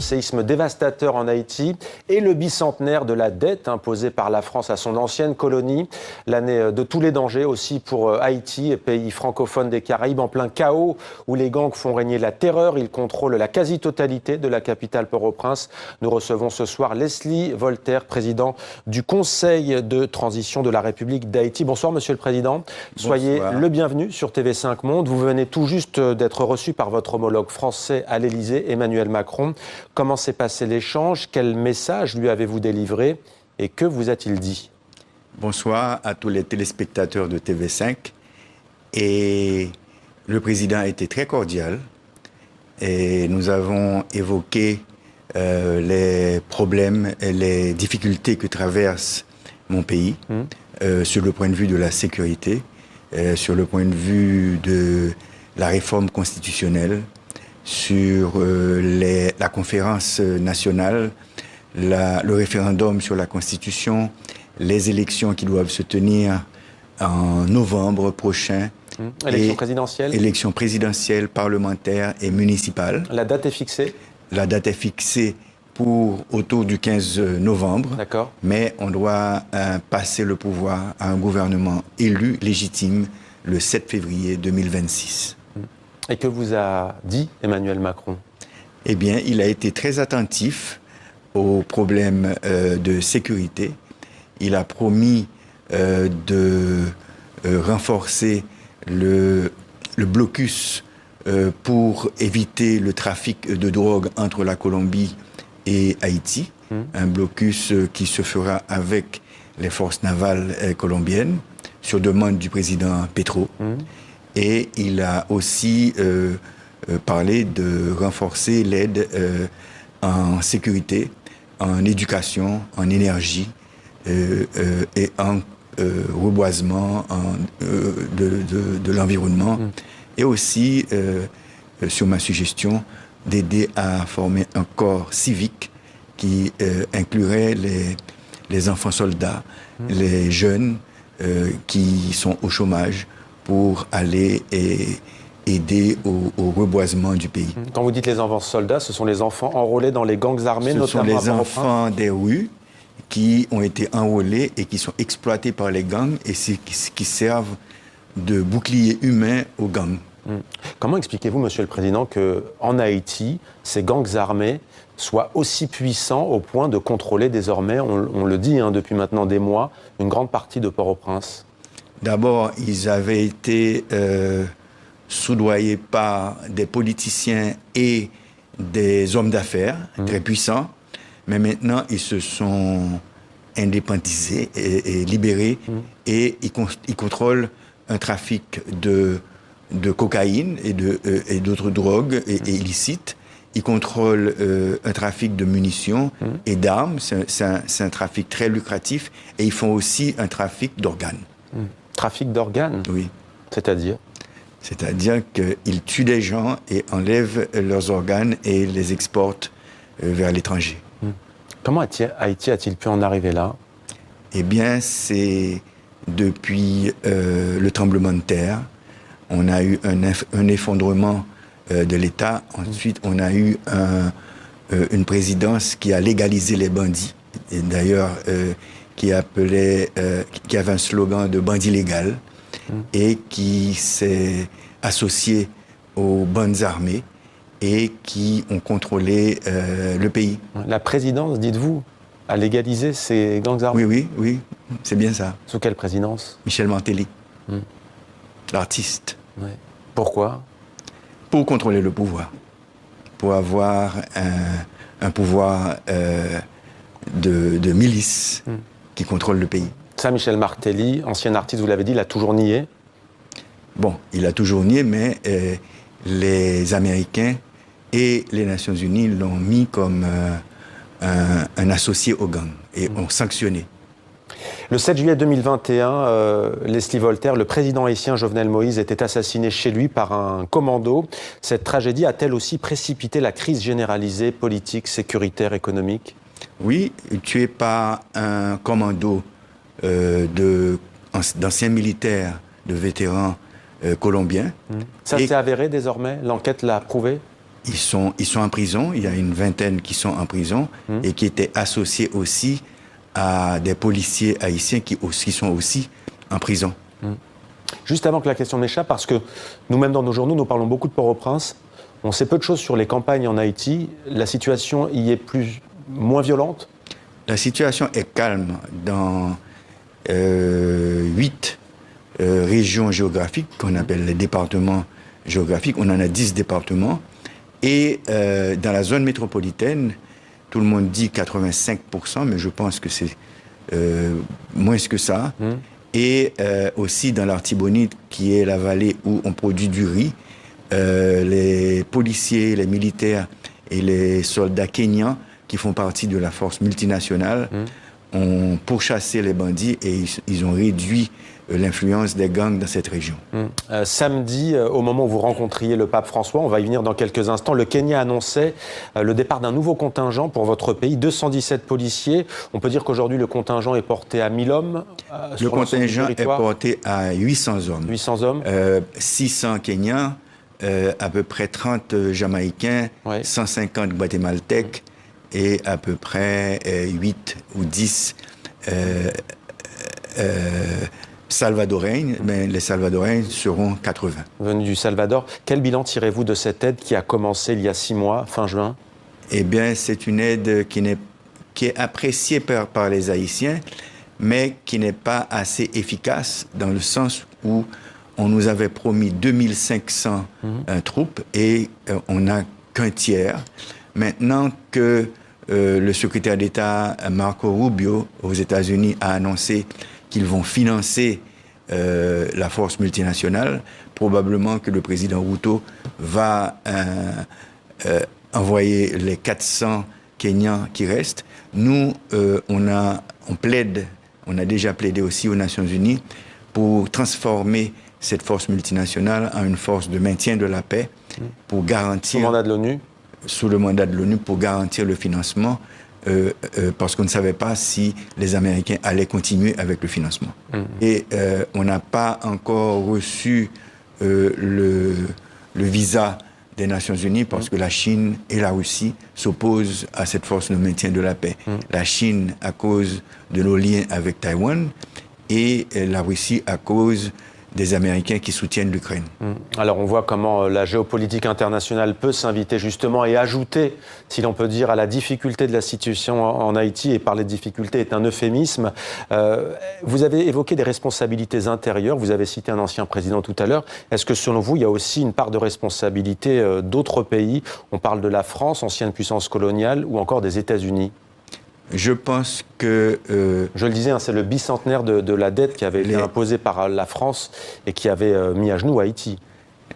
séisme dévastateur en Haïti et le bicentenaire de la dette imposée par la France à son ancienne colonie. L'année de tous les dangers aussi pour Haïti, pays francophone des Caraïbes, en plein chaos où les gangs font régner la terreur. Ils contrôlent la quasi-totalité de la capitale Port-au-Prince. Nous recevons ce soir Leslie Voltaire, président du Conseil de transition de la République d'Haïti. Bonsoir, Monsieur le Président. Soyez le bienvenu sur TV5 Monde. Vous venez tout juste d'être reçu par votre homologue français à l'Élysée, Emmanuel Macron. Comment s'est passé l'échange? Quel message lui avez-vous délivré? Et que vous a-t-il dit? Bonsoir à tous les téléspectateurs de TV5. Et le président a été très cordial. Et nous avons évoqué les problèmes et les difficultés que traverse mon pays sur le point de vue de la sécurité, sur le point de vue de la réforme constitutionnelle, sur la conférence nationale, le référendum sur la Constitution, les élections qui doivent se tenir en novembre prochain. Élection présidentielle? Élection présidentielle, parlementaire et municipale. La date est fixée? La date est fixée pour autour du 15 novembre. D'accord. Mais on doit passer le pouvoir à un gouvernement élu, légitime, le 7 février 2026. Et que vous a dit Emmanuel Macron? Eh bien, il a été très attentif aux problèmes de sécurité. Il a promis de renforcer le blocus pour éviter le trafic de drogue entre la Colombie et Haïti. Un blocus qui se fera avec les forces navales colombiennes sur demande du président Petro. Et il a aussi parlé de renforcer l'aide en sécurité, en éducation, en énergie et en reboisement de l'environnement. Et aussi, sur ma suggestion, d'aider à former un corps civique qui inclurait les enfants soldats, les jeunes qui sont au chômage, pour aller aider au reboisement du pays. Quand vous dites les enfants soldats, ce sont les enfants enrôlés dans les gangs armés, notamment à Port-au-Prince? Ce sont les enfants des rues qui ont été enrôlés et qui sont exploités par les gangs et qui servent de bouclier humain aux gangs. Comment expliquez-vous, Monsieur le Président, qu'en Haïti, ces gangs armés soient aussi puissants au point de contrôler désormais, on le dit depuis maintenant des mois, une grande partie de Port-au-Prince? D'abord, ils avaient été soudoyés par des politiciens et des hommes d'affaires très puissants, mais maintenant, ils se sont indépendisés et libérés et ils contrôlent un trafic de cocaïne et d'autres drogues illicites. Ils contrôlent un trafic de munitions et d'armes. C'est un trafic très lucratif. Et ils font aussi un trafic d'organes. Trafic d'organes? Oui. C'est-à-dire? C'est-à-dire qu'ils tuent des gens et enlèvent leurs organes et les exportent vers l'étranger. Comment Haïti a-t-il pu en arriver là? Eh bien, c'est depuis le tremblement de terre. On a eu un effondrement de l'État. Ensuite, on a eu une présidence qui a légalisé les bandits. Et d'ailleurs, qui avait un slogan de bandit légal et qui s'est associé aux bandes armées et qui ont contrôlé le pays. La présidence, dites-vous, a légalisé ces gangs armés? Oui, c'est bien ça. Sous quelle présidence? Michel Martelly, l'artiste. Ouais. Pourquoi? Pour contrôler le pouvoir, pour avoir un pouvoir de milice qui contrôle le pays. Ça, Michel Martelly, ancien artiste, vous l'avez dit, il a toujours nié? Bon, il a toujours nié, mais les Américains et les Nations Unies l'ont mis comme un associé au gang et ont sanctionné. Le 7 juillet 2021, Leslie Voltaire, le président haïtien Jovenel Moïse, était assassiné chez lui par un commando. Cette tragédie a-t-elle aussi précipité la crise généralisée, politique, sécuritaire, économique? Oui, tué par un commando d'anciens militaires, de vétérans colombiens. Ça s'est avéré désormais? L'enquête l'a prouvé? Ils sont en prison, il y a une vingtaine qui sont en prison et qui étaient associés aussi à des policiers haïtiens qui sont aussi en prison. Juste avant que la question m'échappe, parce que nous-mêmes dans nos journaux, nous parlons beaucoup de Port-au-Prince. On sait peu de choses sur les campagnes en Haïti. La situation y est moins violente? La situation est calme dans 8 régions géographiques qu'on appelle les départements géographiques. On en a 10 départements. Et dans la zone métropolitaine, tout le monde dit 85%, mais je pense que c'est moins que ça. Et aussi dans l'Artibonite, qui est la vallée où on produit du riz, les policiers, les militaires et les soldats kenyans qui font partie de la force multinationale ont pourchassé les bandits et ils ont réduit l'influence des gangs dans cette région. Samedi, au moment où vous rencontriez le pape François, on va y venir dans quelques instants, le Kenya annonçait le départ d'un nouveau contingent pour votre pays, 217 policiers. On peut dire qu'aujourd'hui, le contingent est porté à 1000 hommes. Le contingent est porté à 800 hommes. 800 hommes. 600 Kenyans, à peu près 30 Jamaïcains, 150 Guatémaltèques et à peu près 8 ou 10 Salvadoriens, mais les Salvadoriens seront 80. Venus du Salvador. Quel bilan tirez-vous de cette aide qui a commencé il y a 6 mois, fin juin? Eh bien, c'est une aide qui est appréciée par les Haïtiens, mais qui n'est pas assez efficace dans le sens où on nous avait promis 2500 troupes et on n'a qu'un tiers. Maintenant que le secrétaire d'État Marco Rubio aux États-Unis a annoncé qu'ils vont financer la force multinationale, probablement que le président Ruto va envoyer les 400 Kenyans qui restent. Nous, on a déjà plaidé aussi aux Nations Unies pour transformer cette force multinationale en une force de maintien de la paix, pour garantir... Sous mandat de l'ONU? Sous le mandat de l'ONU, pour garantir le financement, parce qu'on ne savait pas si les Américains allaient continuer avec le financement. Et on n'a pas encore reçu le visa des Nations Unies parce que la Chine et la Russie s'opposent à cette force de maintien de la paix. La Chine à cause de nos liens avec Taïwan et la Russie à cause des Américains qui soutiennent l'Ukraine. Alors on voit comment la géopolitique internationale peut s'inviter justement et ajouter, si l'on peut dire, à la difficulté de la situation en Haïti, et parler de difficulté est un euphémisme. Vous avez évoqué des responsabilités intérieures, vous avez cité un ancien président tout à l'heure. Est-ce que selon vous, il y a aussi une part de responsabilité d'autres pays? On parle de la France, ancienne puissance coloniale, ou encore des États-Unis? Je pense que... Je le disais, c'est le bicentenaire de la dette qui avait été imposée par la France et qui avait mis à genoux Haïti.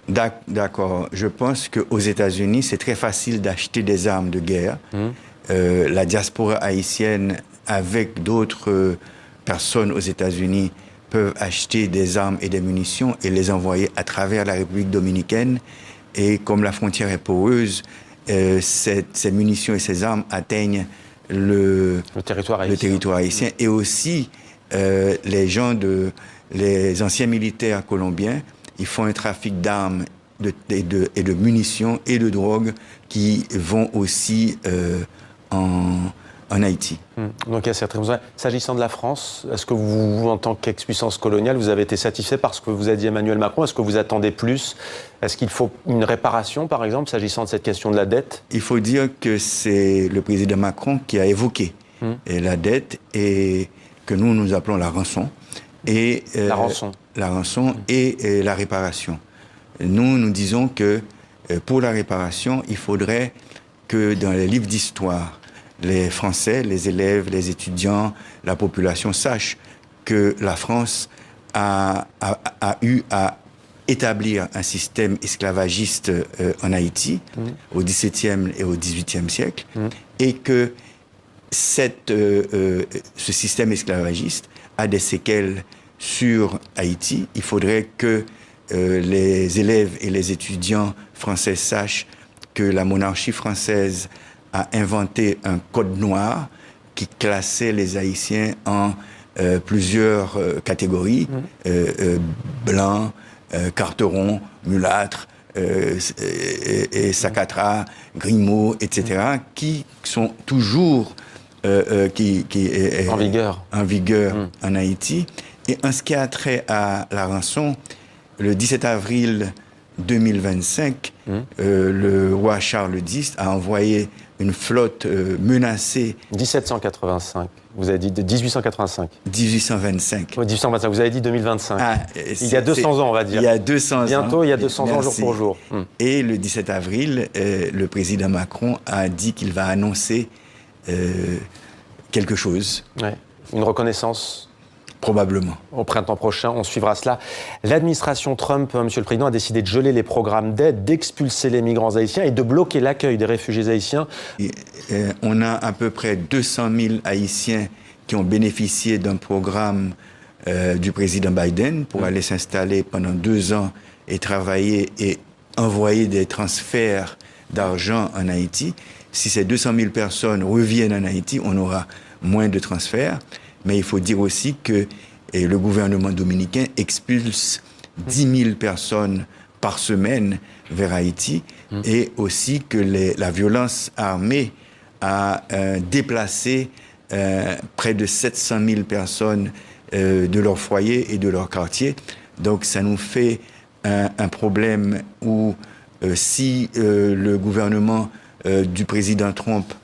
D'accord. Je pense qu'aux États-Unis, c'est très facile d'acheter des armes de guerre. La diaspora haïtienne, avec d'autres personnes aux États-Unis, peuvent acheter des armes et des munitions et les envoyer à travers la République dominicaine. Et comme la frontière est poreuse, ces munitions et ces armes atteignent le territoire haïtien. Et aussi les anciens militaires colombiens, ils font un trafic d'armes et de munitions et de drogue qui vont aussi en Haïti. Donc il y a cette raison. S'agissant de la France, est-ce que vous, en tant qu'ex-puissance coloniale, vous avez été satisfait par ce que vous a dit Emmanuel Macron? Est-ce que vous attendez plus? Est-ce qu'il faut une réparation, par exemple, s'agissant de cette question de la dette? Il faut dire que c'est le président Macron qui a évoqué la dette et que nous appelons la rançon. Et, la rançon. La rançon et la réparation. Nous disons que pour la réparation, il faudrait que dans les livres d'histoire, les Français, les élèves, les étudiants, la population sachent que la France a eu à établir un système esclavagiste en Haïti au XVIIe et au XVIIIe siècle et que ce système esclavagiste a des séquelles sur Haïti. Il faudrait que les élèves et les étudiants français sachent que la monarchie française a inventé un code noir qui classait les Haïtiens en plusieurs catégories, blancs, carterons, mulâtres, et Sakatra, Grimaud, etc., qui sont toujours en vigueur en Haïti. Et en ce qui a trait à la rançon, le 17 avril 2025, le roi Charles X a envoyé une flotte menacée. 1785, vous avez dit de 1885. 1825. Oui, 1825, vous avez dit 2025. Il y a 200 ans, on va dire. Il y a 200 ans. Bientôt, il y a 200 ans, jour pour jour. Et le 17 avril, le président Macron a dit qu'il va annoncer quelque chose. Ouais. Une reconnaissance. Probablement. Au printemps prochain, on suivra cela. L'administration Trump, Monsieur le Président, a décidé de geler les programmes d'aide, d'expulser les migrants haïtiens et de bloquer l'accueil des réfugiés haïtiens. On a à peu près 200 000 Haïtiens qui ont bénéficié d'un programme du président Biden pour aller s'installer pendant 2 ans et travailler et envoyer des transferts d'argent en Haïti. Si ces 200 000 personnes reviennent en Haïti, on aura moins de transferts. Mais il faut dire aussi que le gouvernement dominicain expulse 10 000 personnes par semaine vers Haïti et aussi que la violence armée a déplacé près de 700 000 personnes de leur foyer et de leur quartier. Donc ça nous fait un problème où si le gouvernement du président Trump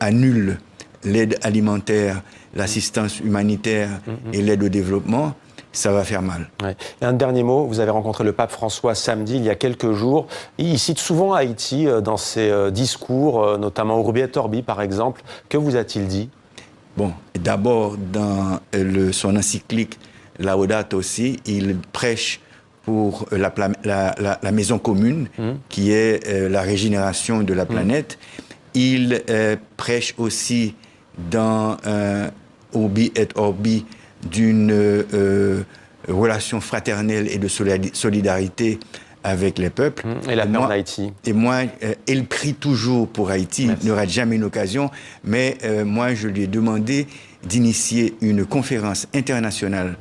annule l'aide alimentaire, l'assistance humanitaire et l'aide au développement, ça va faire mal. Ouais. Et un dernier mot, vous avez rencontré le pape François samedi, il y a quelques jours. Il cite souvent Haïti dans ses discours, notamment Urbi et Orbi par exemple. Que vous a-t-il dit? Bon, d'abord, dans son encyclique Laudato Si, il prêche pour la maison commune, qui est la régénération de la planète. Il prêche aussi dans Urbi et Orbi d'une relation fraternelle et de solidarité avec les peuples. Et la paix en Haïti. Et moi, elle prie toujours pour Haïti. Merci. Il n'y aura jamais une occasion. Mais moi, je lui ai demandé d'initier une conférence internationale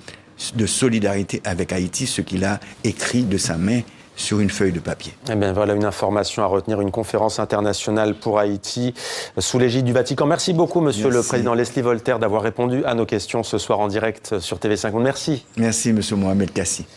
de solidarité avec Haïti, ce qu'il a écrit de sa main sur une feuille de papier. Eh bien, voilà une information à retenir, une conférence internationale pour Haïti sous l'égide du Vatican. Merci beaucoup, Monsieur le Président Leslie Voltaire, d'avoir répondu à nos questions ce soir en direct sur TV5 Monde. Merci. Merci, Monsieur Mohamed Kassi.